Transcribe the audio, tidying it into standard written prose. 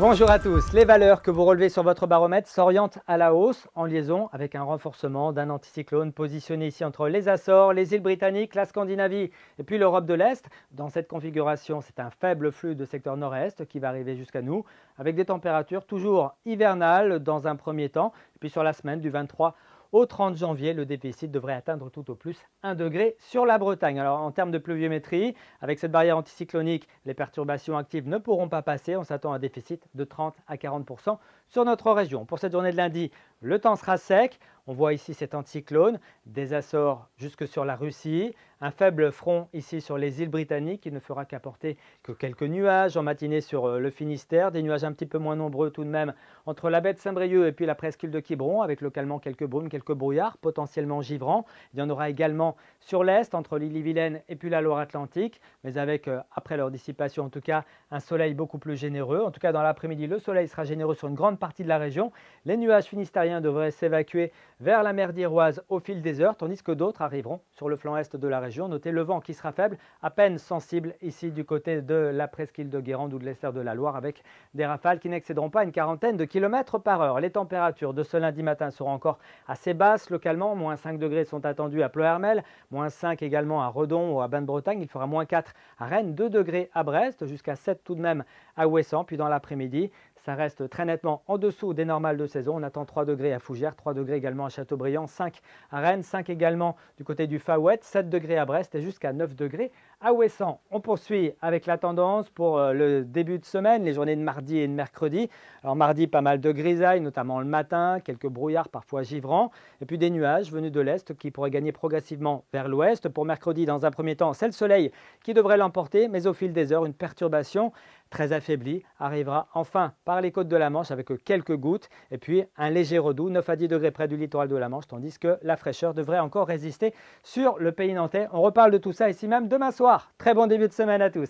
Bonjour à tous. Les valeurs que vous relevez sur votre baromètre s'orientent à la hausse en liaison avec un renforcement d'un anticyclone positionné ici entre les Açores, les îles Britanniques, la Scandinavie et puis l'Europe de l'Est. Dans cette configuration, c'est un faible flux de secteur nord-est qui va arriver jusqu'à nous avec des températures toujours hivernales dans un premier temps. Et puis sur la semaine du 23 au 30 janvier, le déficit devrait atteindre tout au plus 1 degré sur la Bretagne. Alors en termes de pluviométrie, avec cette barrière anticyclonique, les perturbations actives ne pourront pas passer. On s'attend à un déficit de 30 à 40% sur notre région. Pour cette journée de lundi, le temps sera sec. On voit ici cet anticyclone des Açores jusque sur la Russie. Un faible front ici sur les îles Britanniques qui ne fera qu'apporter que quelques nuages en matinée sur le Finistère. Des nuages un petit peu moins nombreux tout de même entre la baie de Saint-Brieuc et puis la presqu'île de Quiberon avec localement quelques brumes, quelques brouillards potentiellement givrants. Il y en aura également sur l'est entre l'île-et-Vilaine et puis la Loire-Atlantique, mais avec, après leur dissipation en tout cas, un soleil beaucoup plus généreux. En tout cas dans l'après-midi, le soleil sera généreux sur une grande partie de la région. Les nuages finistériens devraient s'évacuer vers la mer d'Iroise au fil des heures, tandis que d'autres arriveront sur le flanc est de la région. Notez le vent qui sera faible, à peine sensible ici du côté de la presqu'île de Guérande ou de l'Estère de la Loire, avec des rafales qui n'excéderont pas une quarantaine de kilomètres par heure. Les températures de ce lundi matin seront encore assez basses localement. Moins 5 degrés sont attendus à Pleuhermel, moins 5 également à Redon ou à Bain-de-Bretagne. Il fera moins 4 à Rennes, 2 degrés à Brest, jusqu'à 7 tout de même à Ouessant. Puis dans l'après-midi, ça reste très nettement en dessous des normales de saison. On attend 3 degrés à Fougères, 3 degrés également à Châteaubriand, 5 à Rennes, 5 également du côté du Faouët, 7 degrés à Brest et jusqu'à 9 degrés à Ouessant. On poursuit avec la tendance pour le début de semaine, les journées de mardi et de mercredi. Alors mardi, pas mal de grisailles, notamment le matin, quelques brouillards parfois givrants, et puis des nuages venus de l'est qui pourraient gagner progressivement vers l'ouest. Pour mercredi, dans un premier temps, c'est le soleil qui devrait l'emporter, mais au fil des heures, une perturbation très affaiblie arrivera enfin par les côtes de la Manche avec quelques gouttes et puis un léger redoux, 9 à 10 degrés près du littoral de la Manche, tandis que la fraîcheur devrait encore résister sur le pays nantais. On reparle de tout ça ici même demain soir. Très bon début de semaine à tous.